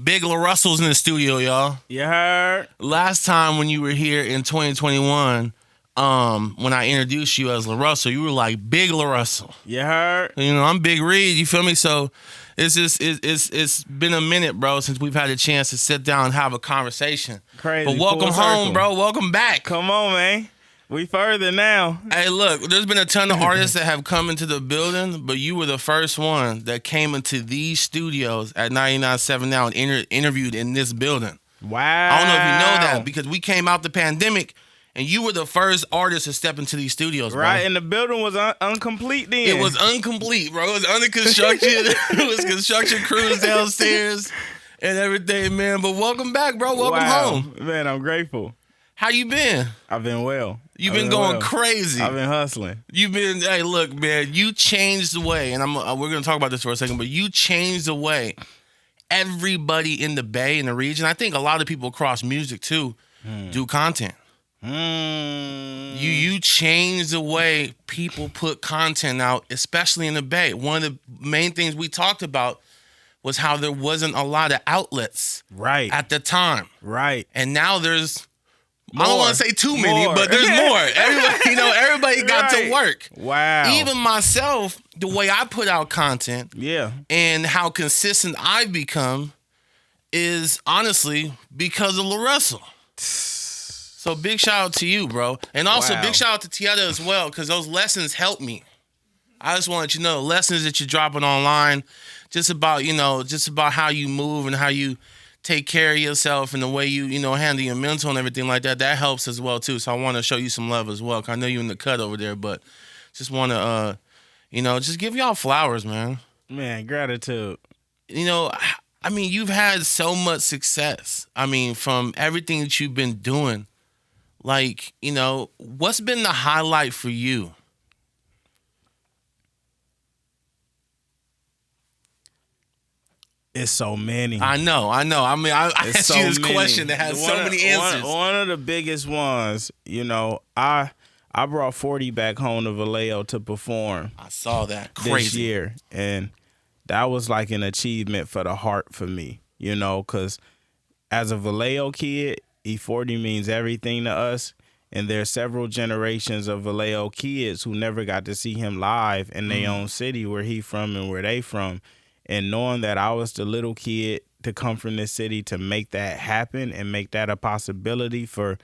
Big LaRussell's in the studio, y'all. You heard? Last time when you were here in 2021, when I introduced you as LaRussell, you were like Big LaRussell. You heard? You know, I'm Big Reid, you feel me? So it's been a minute, bro, since we've had a chance to sit down and have a conversation. Crazy. But welcome home, bro. Welcome back. Come on, man. We further now. Hey, look, there's been a ton of artists that have come into the building, but you were the first one that came into these studios at 99.7 Now and interviewed in this building. Wow. I don't know if you know that because we came out the pandemic and you were the first artist to step into these studios, bro. Right, and the building was incomplete then. It was incomplete, bro. It was under construction. It was construction crews downstairs and everything, man. But welcome back, bro. Welcome home. Man, I'm grateful. How you been? I've been well. You've been going crazy. I've been hustling. You've been, hey, look, man, you changed the way, and we're going to talk about this for a second, but you changed the way everybody in the Bay, in the region, I think a lot of people across music too, do content. You changed the way people put content out, especially in the Bay. One of the main things we talked about was how there wasn't a lot of outlets at the time. Right. And now there's... More. I don't want to say too many, but there's more. Everybody got to work. Wow. Even myself, the way I put out content, and how consistent I've become, is honestly because of LaRussell. So big shout out to you, bro, and also big shout out to Tieta as well, because those lessons helped me. I just want you to know lessons that you're dropping online, just about how you move and how you take care of yourself and the way you handle your mental and everything like that. That helps as well too. So I want to show you some love as well. 'Cause I know you in the cut over there, but just want to, just give y'all flowers, man. Man, gratitude. I mean, you've had so much success. I mean, from everything that you've been doing, like, what's been the highlight for you? It's so many. I know. I mean, I asked you this question that has so many answers. One of the biggest ones, I brought 40 back home to Vallejo to perform. I saw that. Crazy. This year. And that was like an achievement for the heart for me, because as a Vallejo kid, E40 means everything to us. And there's several generations of Vallejo kids who never got to see him live in their own city, where he from and where they from. And knowing that I was the little kid to come from this city to make that happen and make that a possibility for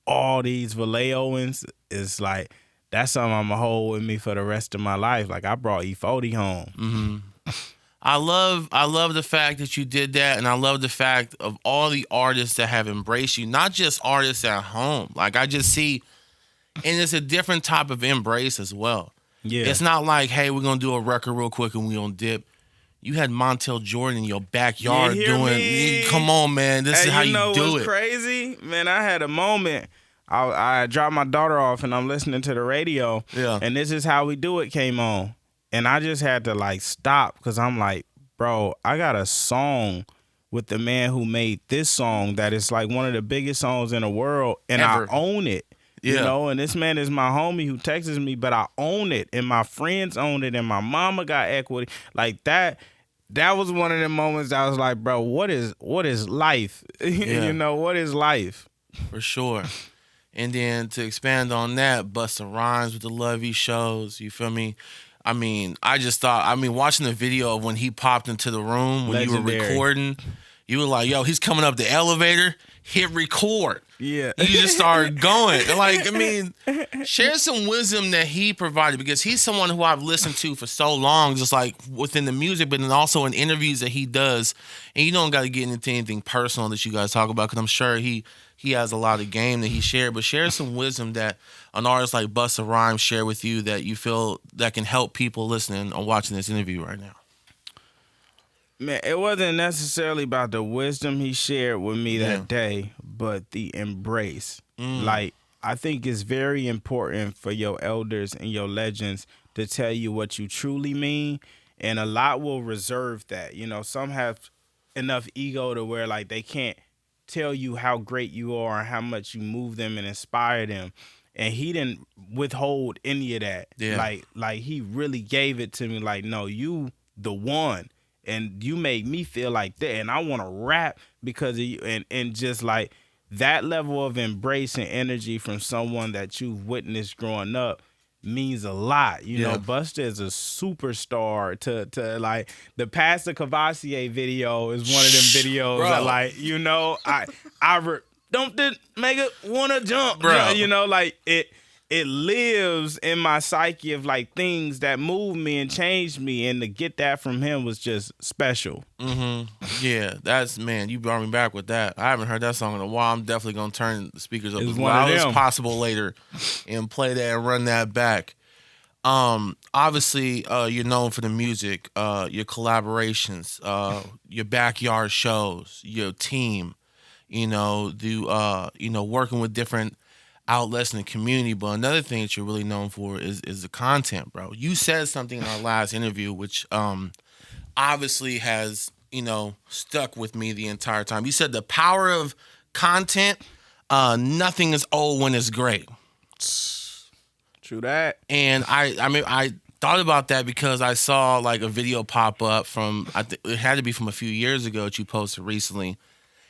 all these Vallejoans is like, that's something I'm going to hold with me for the rest of my life. Like, I brought E40 home. Mm-hmm. I love the fact that you did that, and I love the fact of all the artists that have embraced you, not just artists at home. Like, I just see, and it's a different type of embrace as well. Yeah. It's not like, hey, we're going to do a record real quick and we going to dip. You had Montell Jordan in your backyard doing. Come on, man. This is how you do what's it. Crazy, man. I had a moment. I dropped my daughter off and I'm listening to the radio. Yeah. And This Is How We Do It came on, and I just had to stop because I'm like, bro, I got a song with the man who made this song that is like one of the biggest songs in the world, and ever. I own it. Yeah. And this man is my homie who texts me, but I own it, and my friends own it, and my mama got equity like that. That was one of the moments I was like, bro, what is life? Yeah. What is life? For sure. And then to expand on that, Busta Rhymes with the Lovey shows, you feel me? I mean, watching the video of when he popped into the room, when Legendary. You were recording, you were like, yo, he's coming up the elevator, hit record. Yeah. You just started going. Share some wisdom that he provided, because he's someone who I've listened to for so long, just like within the music, but then also in interviews that he does. And you don't got to get into anything personal that you guys talk about, because I'm sure he has a lot of game that he shared. But share some wisdom that an artist like Busta Rhymes share with you that you feel that can help people listening or watching this interview right now. Man, it wasn't necessarily about the wisdom he shared with me that day, but the embrace. Like, I think it's very important for your elders and your legends to tell you what you truly mean, and a lot will reserve that. Some have enough ego to where, they can't tell you how great you are and how much you move them and inspire them. And he didn't withhold any of that. Yeah. Like he really gave it to me. Like, no, you the one. and you make me feel like that, and I want to rap because of you, and just like that level of embrace and energy from someone that you've witnessed growing up means a lot. You know, Busta is a superstar to like the Pastor Cavassier video is one of them videos that, like, you know, don't make it wanna jump, bro. You know, like it lives in my psyche of like things that moved me and changed me, and to get that from him was just special. Yeah, that's, man, you brought me back with that. I haven't heard that song in a while. I'm definitely gonna turn the speakers up as loud as possible later and play that and run that back. Obviously, you're known for the music, your collaborations, your backyard shows, your team, you know, working with different outlets in the community. But another thing that you're really known for is the content, bro. You said something in our last interview, which obviously has, you know, stuck with me the entire time. You said the power of content, nothing is old when it's great. True that. And I thought about that because I saw like a video pop up from, it had to be from a few years ago that you posted recently.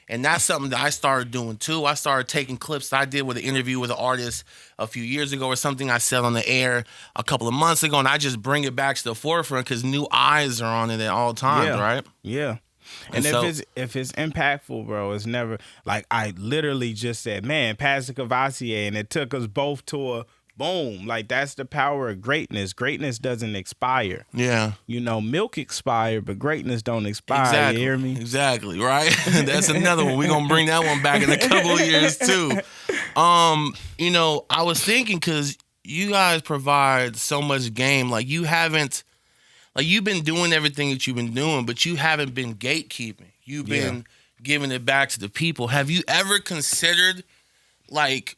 And that's something that I started doing too. I started taking clips that I did with an interview with an artist a few years ago, or something I said on the air a couple of months ago, and I just bring it back to the forefront because new eyes are on it at all times, right? Yeah. And if it's impactful, bro, it's never, like, I literally just said, man, Pastor Cavassier, and it took us both to a boom. Like, that's the power of greatness. Greatness doesn't expire. Yeah. You know, milk expired, but greatness don't expire. Exactly. You hear me? Exactly, right? That's another one. We're going to bring that one back in a couple of years, too. You know, I was thinking, because you guys provide so much game. Like, you've been doing everything that you've been doing, but you haven't been gatekeeping. You've been giving it back to the people. Have you ever considered, like,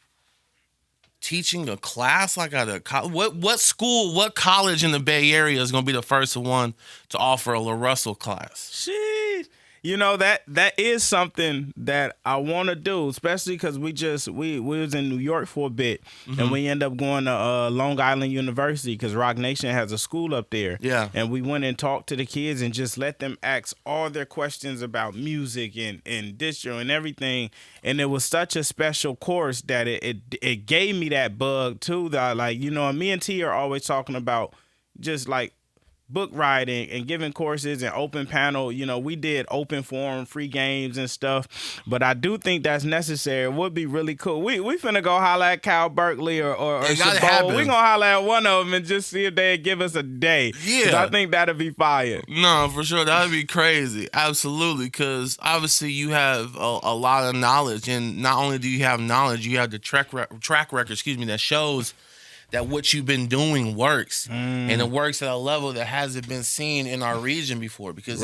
teaching a class, like at a what school, what college in the Bay Area is going to be the first one to offer a LaRussell class? Shit. You know, that is something that I want to do, especially because we was in New York for a bit, and we end up going to Long Island University because Rock Nation has a school up there. Yeah. And we went and talked to the kids and just let them ask all their questions about music and distro and everything. And it was such a special course that it gave me that bug too. That, like, you know, me and T are always talking about just like book writing and giving courses and open panel. You know, we did open forum, free games and stuff, but I do think that's necessary. It would be really cool. We finna go holler at Cal Berkeley or Chabot. We gonna holler at one of them and just see if they give us a day. Yeah, I think that'd be fire. No, for sure, that'd be crazy. Absolutely, because obviously you have a lot of knowledge, and not only do you have knowledge, you have the track record. That shows that what you've been doing works, and it works at a level that hasn't been seen in our region before. Because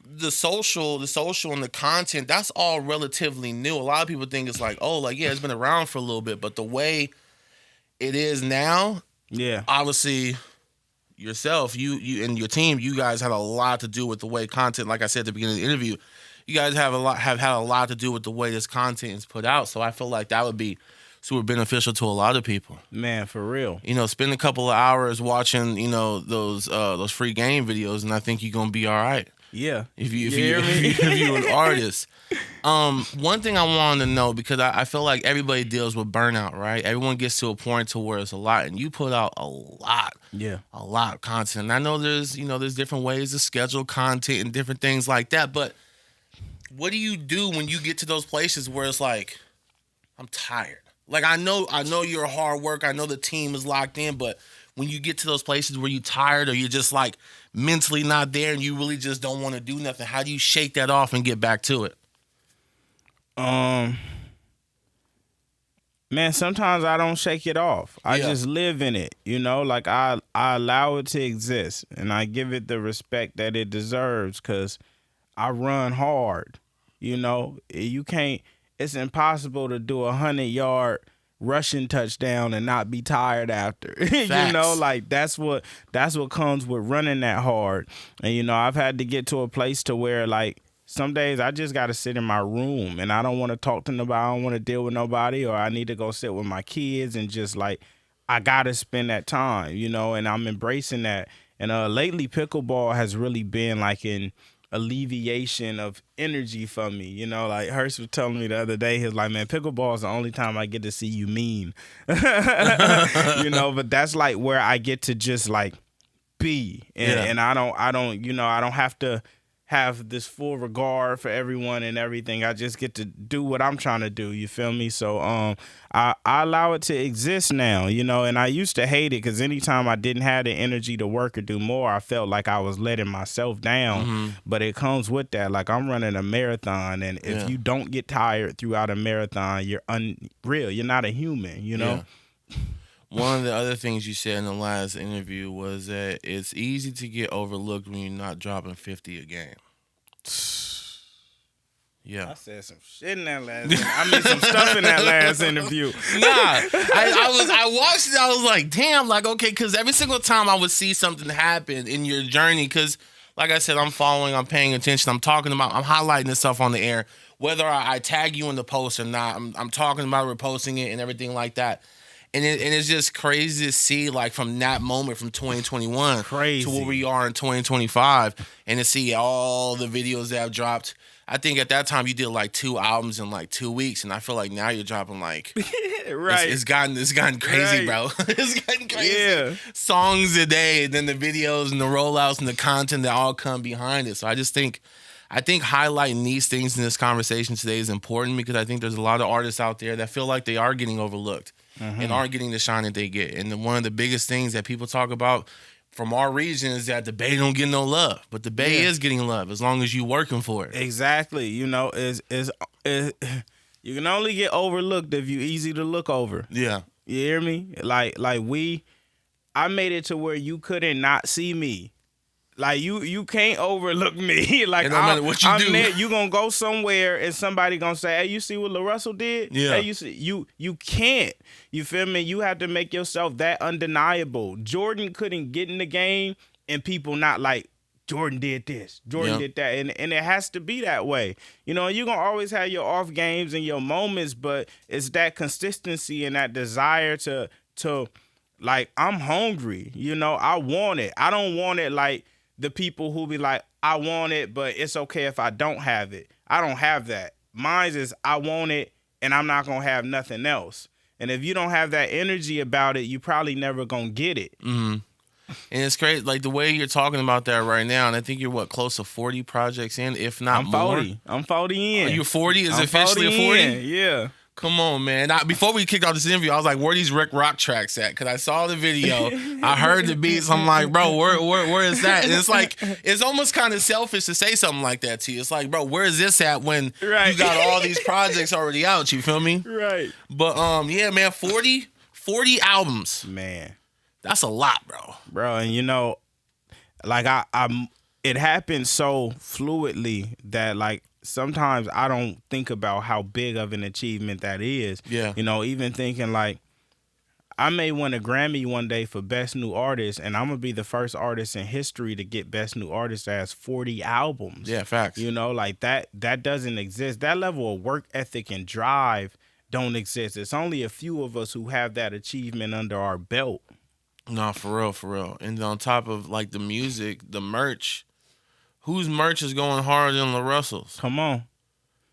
the social and the content, that's all relatively new. A lot of people think it's like, oh, like, yeah, it's been around for a little bit, but the way it is now, obviously yourself, you and your team, you guys had a lot to do with the way content. Like I said at the beginning of the interview, you guys have had a lot to do with the way this content is put out. So I feel like that would be super beneficial to a lot of people. Man, for real. You know, spend a couple of hours watching, you know, those free game videos, and I think you're gonna be all right. Yeah. If you're an artist. One thing I wanted to know, because I feel like everybody deals with burnout, right? Everyone gets to a point to where it's a lot, and you put out a lot. Yeah. A lot of content. And I know there's different ways to schedule content and different things like that, but what do you do when you get to those places where it's like, I'm tired? Like, I know you're hard work. I know the team is locked in, but when you get to those places where you're tired or you're just like mentally not there and you really just don't want to do nothing, how do you shake that off and get back to it? Man, sometimes I don't shake it off. I just live in it, you know? Like, I allow it to exist, and I give it the respect that it deserves because I run hard, you know? It's impossible to do 100-yard rushing touchdown and not be tired after. You know, like that's what comes with running that hard. And, you know, I've had to get to a place to where, like, some days I just got to sit in my room and I don't want to talk to nobody. I don't want to deal with nobody, or I need to go sit with my kids and just, like, I got to spend that time, you know, and I'm embracing that. And lately pickleball has really been like in alleviation of energy for me. You know, like Hurst was telling me the other day, he was like, man, pickleball is the only time I get to see you mean. You know, but that's like where I get to just like be. And I don't, you know, I don't have to have this full regard for everyone and everything. I just get to do what I'm trying to do. You feel me? So I allow it to exist now, you know, and I used to hate it because anytime I didn't have the energy to work or do more, I felt like I was letting myself down. But it comes with that. Like I'm running a marathon, and if you don't get tired throughout a marathon, you're unreal. You're not a human, you know? One of the other things you said in the last interview was that it's easy to get overlooked when you're not dropping 50 a game. Yeah, I said some shit in that last interview. I made some stuff in that last interview. I watched it. I was like, damn, like, okay, because every single time I would see something happen in your journey, because like I said, I'm following, I'm paying attention, I'm talking about, I'm highlighting this stuff on the air, whether I tag you in the post or not, I'm talking about it, reposting it and everything like that. And it's just crazy to see, like, from that moment from 2021 to where we are in 2025, and to see all the videos that have dropped. I think at that time you did like 2 albums in like 2 weeks, and I feel like now you're dropping like it's gotten crazy, bro. It's gotten crazy. Yeah. Songs a day, and then the videos and the rollouts and the content that all come behind it. So I think highlighting these things in this conversation today is important, because I think there's a lot of artists out there that feel like they are getting overlooked. And aren't getting the shine that they get. And one of the biggest things that people talk about from our region is that the Bay don't get no love. But the Bay is getting love as long as you working for it. Exactly. You know, you can only get overlooked if you easy to look over. Yeah. You hear me? I made it to where you couldn't not see me. Like you can't overlook me. Like, no matter what you do, there, you gonna go somewhere and somebody gonna say, "Hey, you see what LaRussell did?" Yeah. Hey, you see, you can't. You feel me? You have to make yourself that undeniable. Jordan couldn't get in the game and people not like, Jordan did this, Jordan did that, and it has to be that way. You know, you're gonna always have your off games and your moments, but it's that consistency and that desire to like, I'm hungry. You know, I want it. I don't want it like the people who be like, I want it, but it's okay if I don't have it. I don't have that. Mine is, I want it, and I'm not going to have nothing else. And if you don't have that energy about it, you probably never going to get it. Mm-hmm. And it's great, like the way you're talking about that right now, and I think you're, close to 40 projects in, if not more? I'm 40 in. Are you 40? Is it officially a 40? Yeah. Come on, man. Now, before we kicked off this interview, I was like, where are these Rick Rock tracks at? Because I saw the video. I heard the beats. I'm like, bro, where is that? And it's like, it's almost kind of selfish to say something like that to you. It's like, bro, where is this at when you got all these projects already out? You feel me? Right. But, yeah, man, 40 albums. Man. That's a lot, bro. Bro, and you know, like, it happened so fluidly that, like, sometimes I don't think about how big of an achievement that is. Yeah. You know, even thinking like, I may win a Grammy one day for Best New Artist, and I'm going to be the first artist in history to get Best New Artist that has 40 albums. Yeah, facts. You know, like that doesn't exist. That level of work ethic and drive don't exist. It's only a few of us who have that achievement under our belt. No, for real. And on top of like the music, the merch, whose merch is going harder than LaRussell's? Come on.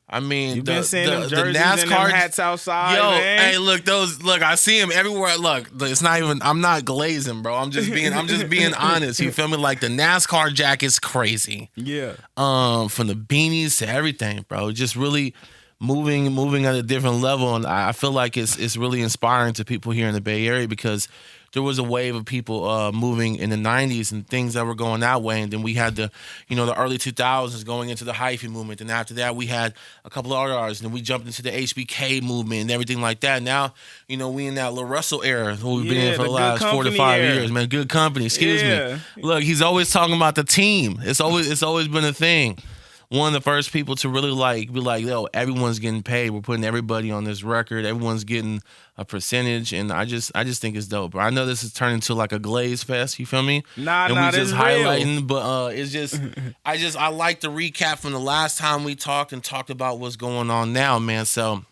I mean, you've been seeing them jerseys the NASCAR and them hats outside, man. Hey, look, I see them everywhere. Look, it's not even, I'm not glazing, bro. I'm just being honest. You feel me? Like the NASCAR jacket's crazy. Yeah. From the beanies to everything, bro. Just really moving at a different level. And I feel like it's really inspiring to people here in the Bay Area, because there was a wave of people moving in the 90s and things that were going that way. And then we had the early 2000s going into the hyphy movement. And after that, we had a couple of other artists. And then we jumped into the HBK movement and everything like that. Now, we in that LaRussell era. We've been in for the last 4 to 5 years, man. Good Company, excuse me. Look, he's always talking about the team. It's always been a thing. One of the first people to really be like, yo, everyone's getting paid. We're putting everybody on this record. Everyone's getting a percentage, and I just think it's dope. I know this is turning into like a glaze fest. You feel me? We just highlighting, but it's just, I like the recap from the last time we talked about what's going on now, man. So,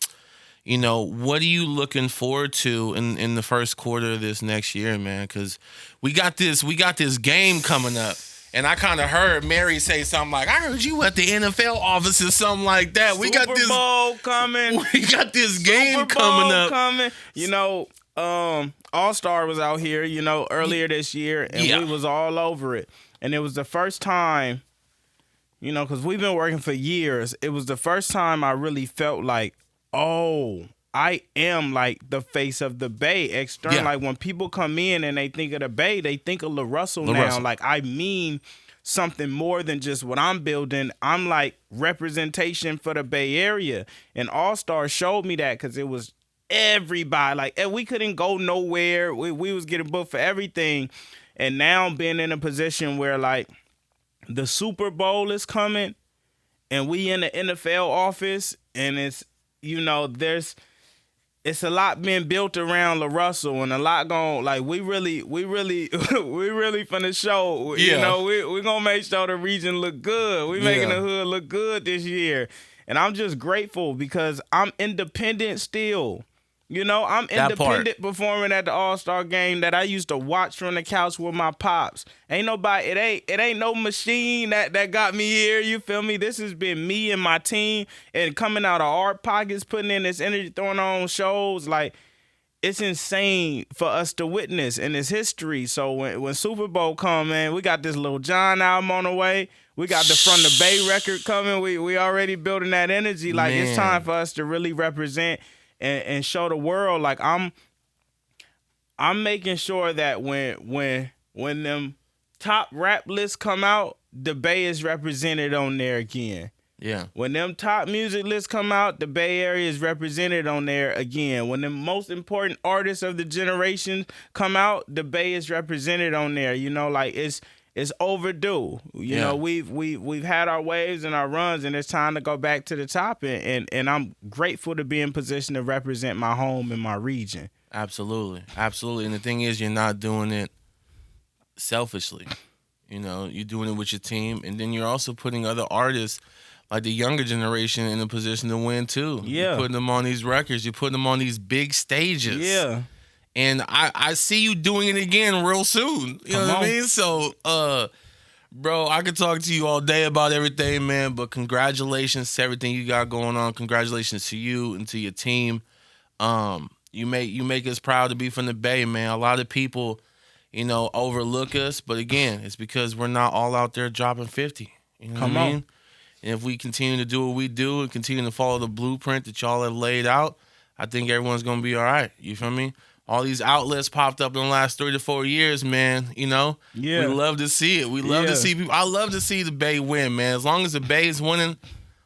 what are you looking forward to in the first quarter of this next year, man? Because we got this game coming up. And I kind of heard Mary say something like, "I heard you at the NFL office or something like that." We got this Super Bowl coming. We got this game coming up. You know, All-Star was out here, you know, earlier this year, and we was all over it. And it was the first time, you know, because we've been working for years. It was the first time I really felt like, oh, I am like the face of the Bay external. Like when people come in and they think of the Bay, they think of LaRussell now. Like I mean something more than just what I'm building. I'm like representation for the Bay Area. And All-Star showed me that because it was everybody. Like we couldn't go nowhere. We was getting booked for everything. And now being in a position where like the Super Bowl is coming and we in the NFL office and it's, you know, it's a lot being built around LaRussell and a lot going, like, we really finna show, you know, we gonna make sure the region look good. We making the hood look good this year. And I'm just grateful because I'm independent still. You know, I'm independent performing at the All-Star game that I used to watch from the couch with my pops. Ain't nobody, it ain't no machine that got me here, you feel me? This has been me and my team and coming out of our pockets, putting in this energy, throwing on shows. Like, it's insane for us to witness and it's history. So when Super Bowl come, man, we got this Lil Jon album on the way. We got the From the Bay record coming. We already building that energy. Like, it's time for us to really represent and show the world. Like I'm making sure that when them top rap lists come out, the Bay is represented on there again. Yeah. When them top music lists come out, the Bay Area is represented on there again. When the most important artists of the generation come out, the Bay is represented on there. You know, like it's overdue. You know, we've had our waves and our runs, and it's time to go back to the top. And I'm grateful to be in position to represent my home and my region. Absolutely. Absolutely. And the thing is, you're not doing it selfishly. You know, you're doing it with your team, and then you're also putting other artists like the younger generation in a position to win too. Yeah. You're putting them on these records. You're putting them on these big stages. Yeah. And I see you doing it again real soon. You know what I mean? So, bro, I could talk to you all day about everything, man, but congratulations to everything you got going on. Congratulations to you and to your team. You make us proud to be from the Bay, man. A lot of people, you know, overlook us, but again, it's because we're not all out there dropping 50. You know what I mean? And if we continue to do what we do and continue to follow the blueprint that y'all have laid out, I think everyone's going to be all right. You feel me? All these outlets popped up in the last 3 to 4 years, man. You know? Yeah. We love to see it. We love to see people. I love to see the Bay win, man. As long as the Bay is winning,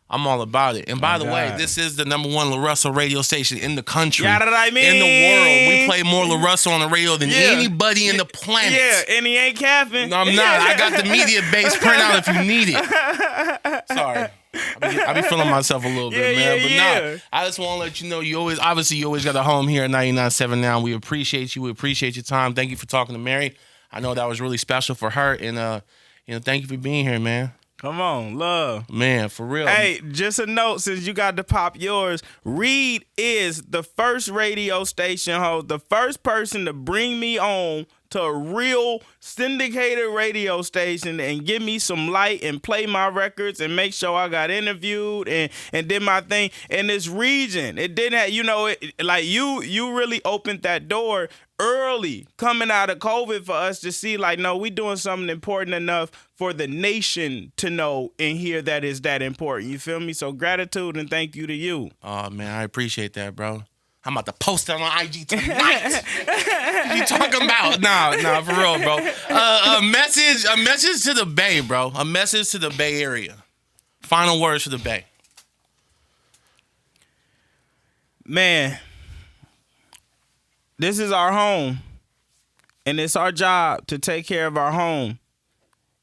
I'm all about it. And by the way, this is the #1 LaRussell radio station in the country. Yeah, that I mean. In the world. We play more LaRussell on the radio than anybody in the planet. Yeah, and he ain't capping. No, I'm not. I got the media base printout if you need it. Sorry. I be feeling myself a little bit, man. But nah, I just want to let you know you always got a home here at 99.7 now. We appreciate you. We appreciate your time. Thank you for talking to Mary. I know that was really special for her. And, you know, thank you for being here, man. Come on, love. Man, for real. Hey, just a note, since you got to pop yours, Reid is the first radio station host, the first person to bring me on to a real syndicated radio station and give me some light and play my records and make sure I got interviewed and did my thing in this region. It didn't have, you know, like you really opened that door early coming out of COVID for us to see, like, no, we doing something important enough for the nation to know and hear that is that important. You feel me? So gratitude and thank you to you. Oh, man, I appreciate that, bro. I'm about to post it on IG tonight. What you talking about? Nah, for real, bro. A message to the Bay, bro. A message to the Bay Area. Final words for the Bay. Man, this is our home, and it's our job to take care of our home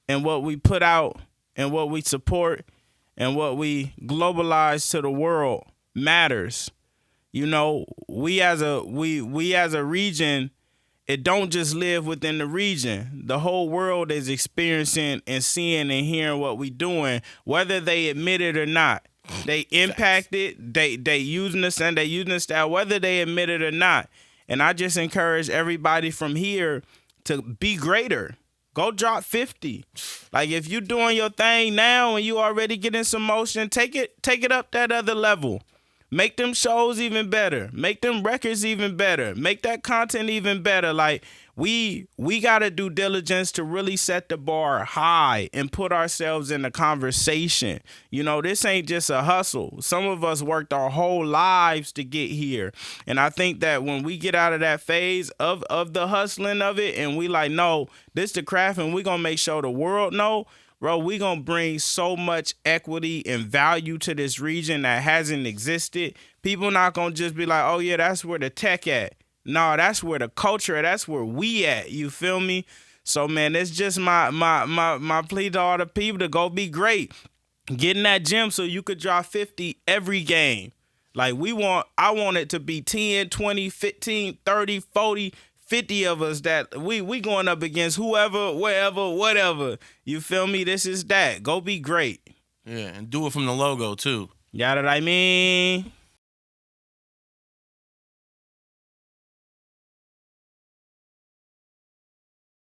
and what we put out and what we support and what we globalize to the world matters. You know, we as a region, it don't just live within the region. The whole world is experiencing and seeing and hearing what we doing, whether they admit it or not. They impacted, they using us and they using us style, whether they admit it or not. And I just encourage everybody from here to be greater. Go drop 50. Like, if you doing your thing now and you already getting some motion, take it up that other level. Make them shows even better. Make them records even better. Make that content even better. Like, we got to do diligence to really set the bar high and put ourselves in the conversation. You know, this ain't just a hustle. Some of us worked our whole lives to get here. And I think that when we get out of that phase of the hustling of it and we like, no, this the craft and we going to make sure the world know, bro, we going to bring so much equity and value to this region that hasn't existed. People not going to just be like, oh, yeah, that's where the tech at. No, that's where the culture at. That's where we at. You feel me? So, man, it's just my plea to all the people to go be great. Get in that gym so you could drop 50 every game. Like, I want it to be 10, 20, 15, 30, 40, 50 of us that we going up against whoever, wherever, whatever. You feel me? This is that. Go be great. Yeah, and do it from the logo, too. Got what I mean?